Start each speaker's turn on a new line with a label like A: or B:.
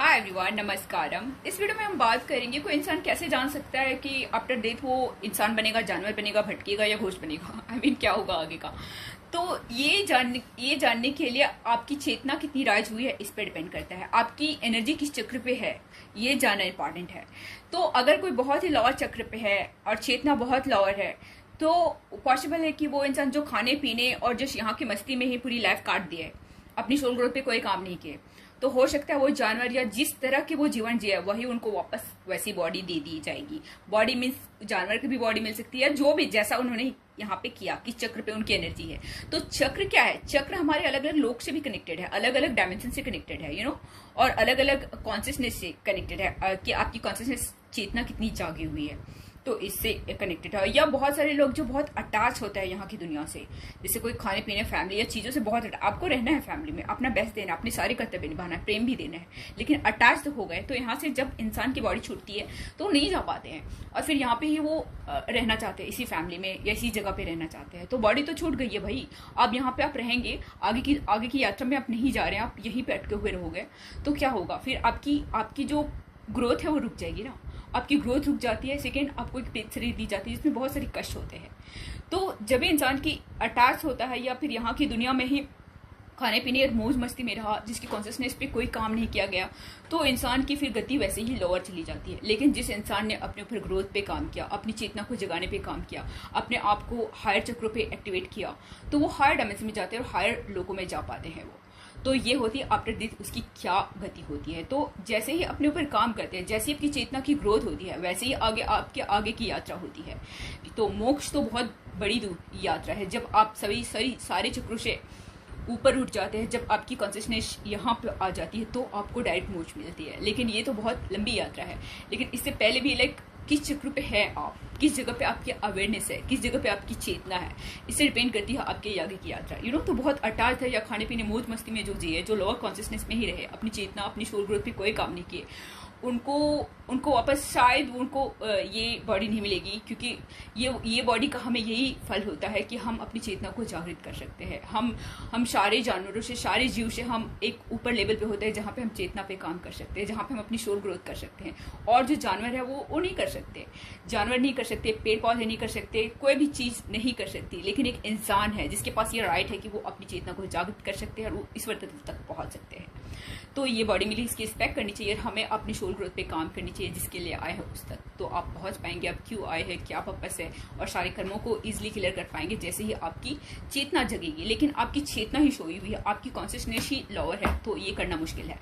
A: Hi everyone, नमस्कारम। इस video में हम बात करेंगे कोई इंसान कैसे जान सकता है कि आफ्टर डेथ वो इंसान बनेगा, जानवर बनेगा, भटकेगा या घोस्ट बनेगा। आई मीन क्या होगा आगे का। तो ये जानने के लिए आपकी चेतना कितनी राइज हुई है इस पर डिपेंड करता है। आपकी एनर्जी किस चक्र पे है ये जानना इंपॉर्टेंट है। तो अगर कोई बहुत ही लोअर चक्र पे है और चेतना बहुत लोअर है तो पॉसिबल है कि वो इंसान जो खाने पीने और जो यहाँ की मस्ती में ही पूरी लाइफ काट दिया है, अपनी सोल ग्रोथ पे कोई काम नहीं किए, तो हो सकता है वो जानवर या जिस तरह के वो जीवन जिया वही उनको वापस वैसी बॉडी दे दी जाएगी। बॉडी मीन्स जानवर की भी बॉडी मिल सकती है, जो भी जैसा उन्होंने यहाँ पे किया, किस चक्र पे उनकी एनर्जी है। तो चक्र क्या है? चक्र हमारे अलग अलग लोक से भी कनेक्टेड है, अलग अलग डायमेंशन से कनेक्टेड है, और अलग अलग कॉन्शियसनेस से कनेक्टेड है कि आपकी कॉन्शियसनेस चेतना कितनी जागी हुई है, तो इससे कनेक्टेड है। या बहुत सारे लोग जो बहुत अटैच होता है यहाँ की दुनिया से, जैसे कोई खाने पीने, फैमिली या चीज़ों से बहुत आपको रहना है, फैमिली में अपना बेस्ट देना है, अपने सारे कर्तव्य निभाना है, प्रेम भी देना है, लेकिन अटैच तो हो गए। तो यहाँ से जब इंसान की बॉडी छूटती है तो नहीं जा पाते हैं और फिर यहाँ पे ही वो रहना चाहते हैं, इसी फैमिली में या इसी जगह पे रहना चाहते हैं। तो बॉडी तो छूट गई है भाई, अब यहाँ पे आप रहेंगे, आगे की यात्रा में आप नहीं जा रहे हैं, आप यहीं पे अटके हुए रहोगे तो क्या होगा फिर? आपकी जो ग्रोथ है वो रुक जाएगी ना। आपकी ग्रोथ रुक जाती है। सेकेंड, आपको एक पेट शरीर दी जाती है जिसमें बहुत सारे कष्ट होते हैं। तो जब भी इंसान की अटैच होता है या फिर यहाँ की दुनिया में ही खाने पीने और मौज मस्ती में रहा, जिसकी कॉन्शियसनेस पे कोई काम नहीं किया गया, तो इंसान की फिर गति वैसे ही लोअर चली जाती है। लेकिन जिस इंसान ने अपने ऊपर ग्रोथ पे काम किया, अपनी चेतना को जगाने पे काम किया, अपने आप को हायर चक्रों पे एक्टिवेट किया, तो वो हायर डायमेंशन में जाते हैं और हायर लोगों में जा पाते हैं वो। तो ये होती है आफ्टर डेथ उसकी क्या गति होती है। तो जैसे ही अपने ऊपर काम करते हैं, जैसे ही आपकी चेतना की ग्रोथ होती है, वैसे ही आपके आगे की यात्रा होती है। तो मोक्ष तो बहुत बड़ी यात्रा है, जब आप सारे चक्रों से ऊपर उठ जाते हैं, जब आपकी कॉन्शियसनेस यहाँ पे आ जाती है तो आपको डायरेक्ट मोक्ष मिलती है। लेकिन ये तो बहुत लंबी यात्रा है। लेकिन इससे पहले भी किस चक्र पे है आप, किस जगह पे आपकी अवेयरनेस है, किस जगह पे आपकी चेतना है, इससे डिपेंड करती है आपके आगे की यात्रा। तो बहुत अटैच है या खाने पीने मौज मस्ती में जो जिए, जो लोअर कॉन्शियसनेस में ही रहे, अपनी चेतना, अपनी सोल ग्रोथ पे कोई काम नहीं किए, उनको वापस शायद उनको ये बॉडी नहीं मिलेगी, क्योंकि ये बॉडी का हमें यही फल होता है कि हम अपनी चेतना को जागृत कर सकते हैं। हम सारे जानवरों से, सारे जीव से हम एक ऊपर लेवल पे होते हैं जहाँ पे हम चेतना पे काम कर सकते हैं, जहाँ पे हम अपनी सोल ग्रोथ कर सकते हैं। और जो जानवर है वो नहीं कर सकते, जानवर नहीं कर सकते, पेड़ पौधे नहीं कर सकते, कोई भी चीज़ नहीं कर सकती। लेकिन एक इंसान है जिसके पास ये राइट है कि वो अपनी चेतना को जागृत कर सकते हैं और वो ईश्वर तक पहुँच सकते हैं। तो ये बॉडी मिली, इसकी रिस्पेक्ट करनी चाहिए, हमें अपनी सोल ग्रोथ पे काम करनी चाहिए। जिसके लिए आए हैं उस तक तो आप पहुंच पाएंगे, आप क्यों आए हैं, क्या पर्पस है, और सारे कर्मों को इजीली क्लियर कर पाएंगे जैसे ही आपकी चेतना जगेगी। लेकिन आपकी चेतना ही सोई हुई है, आपकी कॉन्शियसनेस ही लोअर है, तो ये करना मुश्किल है।